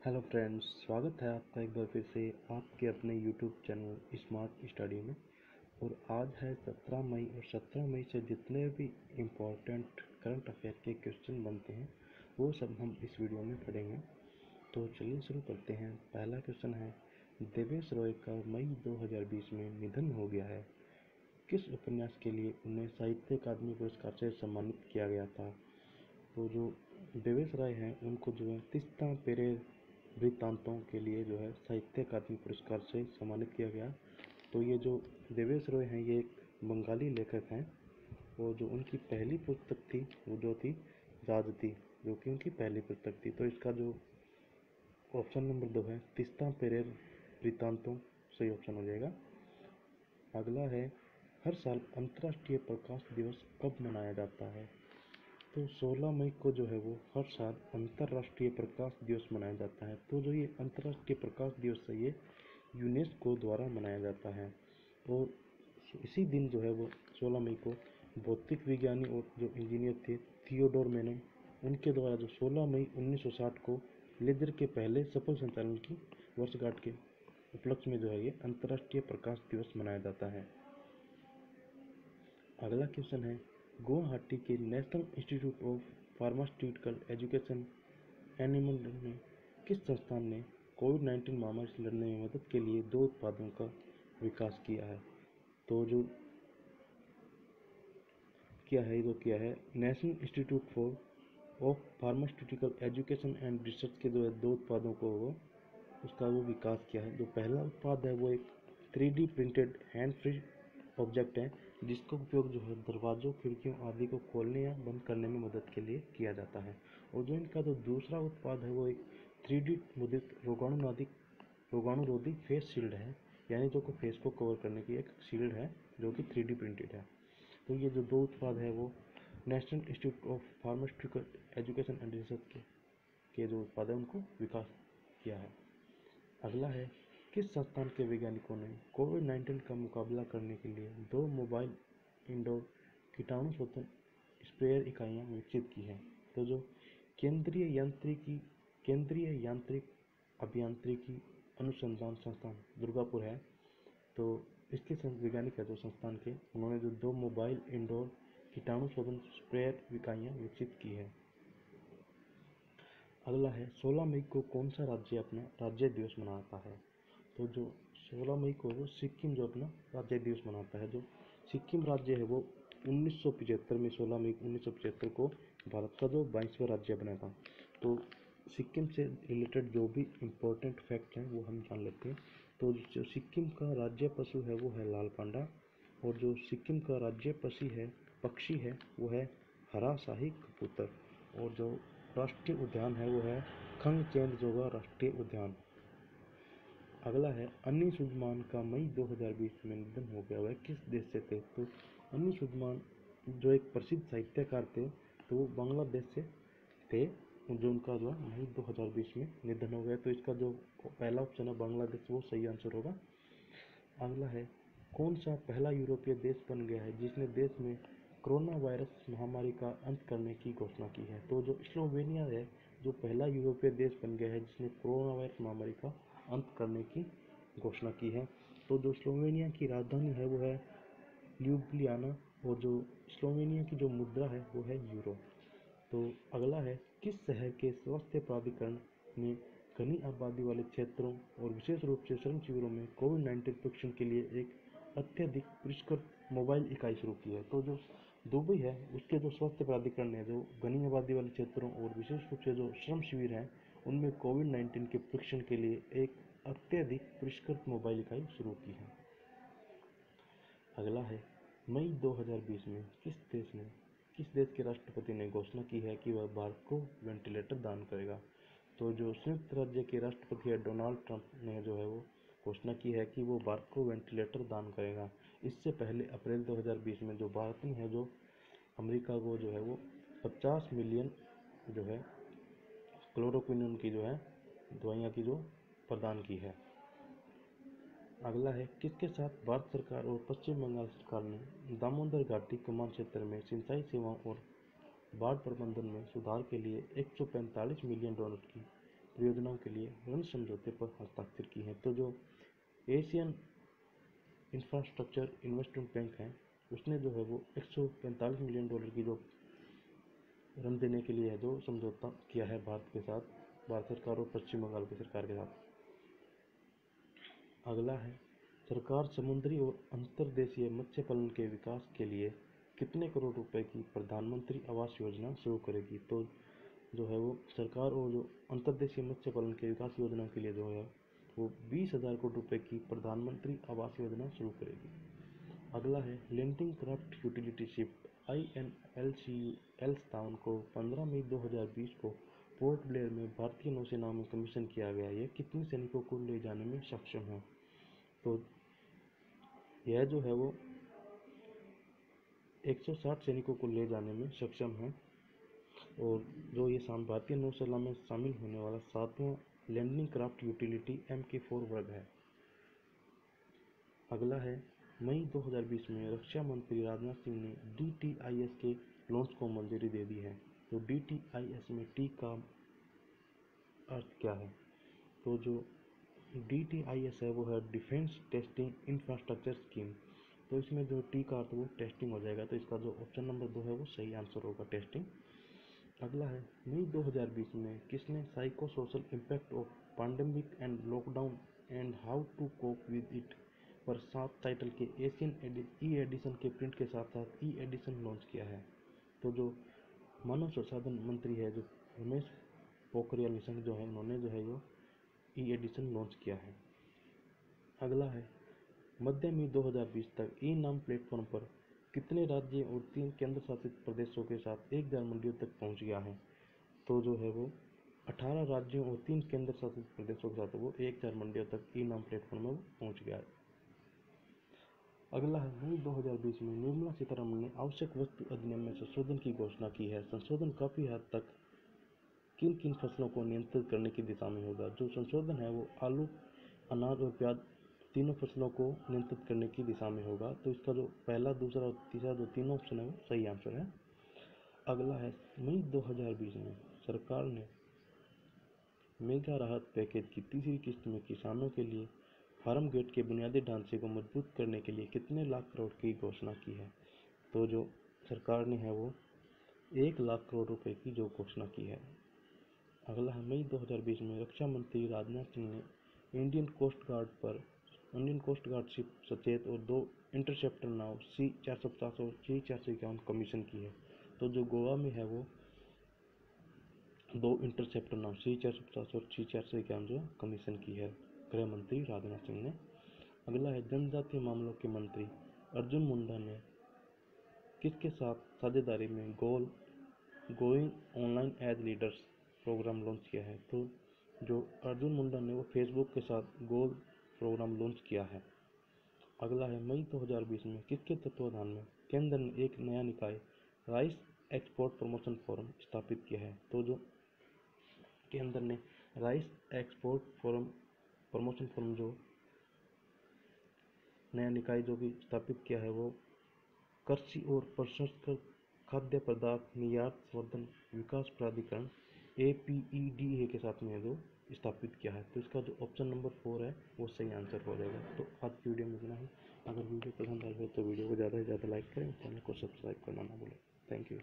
Hello friends, स्वागत है आपका एक बार फिर से आपके अपने यूट्यूब चैनल स्मार्ट स्टडी में। और आज है 17 मई और 17 मई से जितने भी इम्पोर्टेंट करंट अफेयर के क्वेश्चन बनते हैं वो सब हम इस वीडियो में पढ़ेंगे। तो चलिए शुरू करते हैं। पहला क्वेश्चन है, देवेश रॉय का मई 2020 में निधन हो गया है। किस उपन्यास के लिए उन्हें साहित्य अकादमी पुरस्कार से सम्मानित किया गया था? तो जो देवेश राय हैं उनको जो है तीस्ता पेरेर वृत्तांतों के लिए जो है साहित्य अकादमी पुरस्कार से सम्मानित किया गया। तो ये जो देवेश रॉय हैं ये एक बंगाली लेखक हैं और जो उनकी पहली पुस्तक थी वो जो थी राजती, जो कि उनकी पहली पुस्तक थी। तो इसका जो ऑप्शन नंबर 2 है तीस्ता पेरेर वृत्तांतों, सही ऑप्शन हो जाएगा। अगला है, हर साल अंतर्राष्ट्रीय प्रकाश दिवस कब मनाया जाता है? तो 16 मई को जो है वो हर साल अंतर्राष्ट्रीय प्रकाश दिवस मनाया जाता है। तो जो ये अंतर्राष्ट्रीय प्रकाश दिवस है ये यूनेस्को द्वारा मनाया जाता है। और इसी दिन जो है वो 16 मई को भौतिक विज्ञानी और जो इंजीनियर थे थियोडोर मेनन, उनके द्वारा जो 16 मई 1960 को लेजर के पहले सफल संचालन की वर्षगांठ के उपलक्ष्य में जो है ये अंतर्राष्ट्रीय प्रकाश दिवस मनाया जाता है। अगला क्वेश्चन है, गुवाहाटी के national institute of pharmaceutical education animal में किस संस्थान ने कोविड-19 महामारी से लड़ने में मदद के लिए 2 उत्पादों का विकास किया है? तो जो किया है national institute for of pharmaceutical education and research के जो है 2 उत्पादों को उसका वो विकास किया है। जो पहला उत्पाद है वो एक 3D printed hand free object है जिसका उपयोग जो है दरवाजों, खिड़कियों आदि को खोलने या बंद करने में मदद के लिए किया जाता है। और जो इनका जो दूसरा उत्पाद है वो एक 3D मुद्रित रोगाणुरोधी फेस शील्ड है, यानी जो को फेस को कवर करने की एक शील्ड है जो कि 3D प्रिंटेड है। तो ये जो 2 उत्पाद है वो national institute of pharmaceutical education and research के जो उत्पाद है उनको विकास किया है। अगला है, किस संस्थान के वैज्ञानिकों ने कोविड-19 का मुकाबला करने के लिए 2 मोबाइल इंडोर कीटाणु शोधन स्प्रेयर इकाइयाँ विकसित की हैं? तो जो केंद्रीय यांत्रिक अभियांत्रिकी अनुसंधान संस्थान दुर्गापुर है, तो इसके वैज्ञानिक है जो संस्थान के, उन्होंने जो 2 मोबाइल इंडोर कीटाणु शोधन स्प्रेयर इकाइयाँ विकसित की है। अगला है, 16 मई को कौन सा राज्य अपना राज्य दिवस मनाता है? तो जो 16 मई को वो सिक्किम जो अपना राज्य दिवस मनाता है। जो सिक्किम राज्य है वो 1975 में 16 मई 1975 को भारत का जो 22वां राज्य बना था। तो सिक्किम से रिलेटेड जो भी इम्पोर्टेंट फैक्ट हैं वो हम जान लेते हैं। तो जो सिक्किम का राज्य पशु है वो है लाल पांडा, और जो सिक्किम का राज्य पक्षी है वो है हरा शाही कबूतर, और जो राष्ट्रीय उद्यान है वो है खंगचेंदजोगा राष्ट्रीय उद्यान। अगला है, अनीस उस्मान का मई 2020 में निधन हो गया, वह किस देश से थे? तो अनीस उस्मान जो एक प्रसिद्ध साहित्यकार थे तो वो बांग्लादेश से थे, जो उनका जो है मई 2020 में निधन हो गया। तो इसका जो पहला ऑप्शन है बांग्लादेश वो सही आंसर होगा। अगला है, कौन सा पहला यूरोपीय देश बन गया है जिसने देश में कोरोना वायरस महामारी का अंत करने की घोषणा की है? तो जो स्लोवेनिया है जो पहला यूरोपीय देश बन गया है जिसने कोरोना वायरस महामारी का अंत करने की घोषणा की है। तो जो स्लोवेनिया की राजधानी है वो है ल्यूब्लियाना, और जो स्लोवेनिया की जो मुद्रा है वो है यूरो। तो अगला है, किस शहर के स्वास्थ्य प्राधिकरण ने घनी आबादी वाले क्षेत्रों और विशेष रूप से श्रम शिविरों में कोविड-19 परीक्षण के लिए एक अत्यधिक परिष्कृत मोबाइल इकाई शुरू की है? तो जो दुबई है उसके जो स्वास्थ्य प्राधिकरण ने जो घनी आबादी वाले क्षेत्रों और विशेष रूप से जो श्रम शिविर हैं उनमें कोविड-19 के परीक्षण के लिए एक अत्यधिक परिष्कृत मोबाइल इकाई शुरू की है। अगला है, मई 2020 में किस देश के राष्ट्रपति ने घोषणा की है कि वह भारत को वेंटिलेटर दान करेगा? तो जो संयुक्त राज्य के राष्ट्रपति है डोनाल्ड ट्रंप ने जो है वो घोषणा की है कि वो भारत को वेंटिलेटर दान करेगा। इससे पहले अप्रैल 2020 में जो भारत ने है जो अमेरिका को जो है वो 50 मिलियन जो है क्लोरोक्विन की जो है दवाइयाँ की जो प्रदान की है। अगला है, किसके साथ भारत सरकार और पश्चिम बंगाल सरकार ने दामोदर घाटी कमान क्षेत्र में सिंचाई सेवाओं और बाढ़ प्रबंधन में सुधार के लिए $145 मिलियन की परियोजनाओं के लिए ऋण समझौते पर हस्ताक्षर की हैं। तो जो एशियन इंफ्रास्ट्रक्चर इन्वेस्टमेंट बैंक है उसने जो है वो $145 मिलियन की जो ऋण देने के लिए है जो समझौता किया है भारत के साथ, भारत सरकार और पश्चिम बंगाल की सरकार के साथ। अगला है, सरकार समुद्री और अंतर्देशीय मत्स्य पालन के विकास के लिए कितने करोड़ रुपए की प्रधानमंत्री आवास योजना शुरू करेगी। तो जो है वो सरकार और जो अंतर्देशीय मत्स्य पालन के विकास योजना के लिए जो है वो 20,000 करोड़ रुपए की प्रधानमंत्री आवास योजना शुरू करेगी। अगला है, landing craft utility ship INLCU एल्स्टाउन को 15 मई 2020 को पोर्ट ब्लेयर में भारतीय नौसेना में कमीशन किया गया। यह कितने सैनिकों को ले जाने में सक्षम है। तो यह जो है वो 160 सैनिकों को ले जाने में सक्षम है और जो ये भारतीय नौसेना में शामिल होने वाला 7वां लैंडिंग क्राफ्ट यूटिलिटी MK4 वर्ग है। अगला है, मई 2020 में रक्षा मंत्री राजनाथ सिंह ने DTIS के लॉन्च को मंजूरी दे दी है। तो DTIS में टी का अर्थ क्या है। तो जो DTIS है वो है डिफेंस टेस्टिंग इंफ्रास्ट्रक्चर स्कीम। तो इसमें जो टी का अर्थ वो टेस्टिंग हो जाएगा। तो इसका जो ऑप्शन नंबर 2 है वो सही आंसर होगा, टेस्टिंग। अगला है, मई 2020 में किसने psycho social impact of pandemic and lockdown and how to cope with it पर 7 टाइटल के एशियन ई एडिशन के प्रिंट के साथ साथ ई एडिशन लॉन्च किया है। तो जो मानव संसाधन मंत्री है जो रमेश पोखरियाल निशंक जो है उन्होंने जो है यो ई एडिशन लॉन्च किया है। अगला है, मध्य मई 2020 तक ई नाम प्लेटफॉर्म पर कितने राज्य और 3 केंद्र शासित प्रदेशों के साथ 1,000 मंडियों तक पहुंच गया है। तो जो है वो 18 राज्यों और 3 केंद्र शासित प्रदेशों के साथ वो 1,000 मंडियों तक ई नाम प्लेटफॉर्म में पहुंच गया है। अगला है, मई 2020 में निर्मला सीतारमण ने आवश्यक वस्तु अधिनियम में संशोधन की घोषणा की है। संशोधन काफी हद तक किन किन फसलों को नियंत्रित करने की दिशा में होगा। जो संशोधन है वो आलू, अनाज और प्याज तीनों फसलों को नियंत्रित करने की दिशा में होगा। तो इसका जो पहला, दूसरा और तीसरा जो तीनों ऑप्शन है वो सही आंसर है। अगला है, मई 2020 में सरकार ने मेगा राहत पैकेज की तीसरी किस्त में किसानों के लिए फार्म गेट के बुनियादी ढांचे को मजबूत करने के लिए कितने लाख करोड़ की घोषणा की है। तो जो सरकार ने है वो 1,00,000 करोड़ रुपए की जो घोषणा की है। अगला है, मई 2020 में रक्षा मंत्री राजनाथ सिंह ने इंडियन कोस्ट गार्ड शिप सचेत और 2 इंटरसेप्टर नाव C-450 और C-451 कमीशन की है। तो जो गोवा में है वो 2 इंटरसेप्टर नाव C-450 और C-451 जो कमीशन की है गृह मंत्री राजनाथ सिंह ने। अगला है, जनजातीय मामलों के मंत्री अर्जुन मुंडा ने किसके साथ साझेदारी में going online as leaders programme launch किया है। तो जो अर्जुन मुंडा ने वो फेसबुक के साथ गोल प्रोग्राम लॉन्च किया है। अगला है, मई 2020 में किसके तत्वाधान में केंद्र ने एक नया निकाय राइस एक्सपोर्ट प्रमोशन फोरम स्थापित किया है। तो जो केंद्र ने राइस एक्सपोर्ट प्रमोशन फोरम जो नया निकाय जो भी स्थापित किया है वो कृषि और प्रसंस्कृत खाद्य पदार्थ निर्यात संवर्धन विकास प्राधिकरण APEDA के साथ में जो स्थापित किया है। तो इसका जो ऑप्शन नंबर 4 है वो सही आंसर हो जाएगा। तो आज की वीडियो में इतना ही। अगर वीडियो पसंद आए तो वीडियो को ज़्यादा से ज़्यादा लाइक करें, चैनल को सब्सक्राइब करना ना भूलें। Thank you.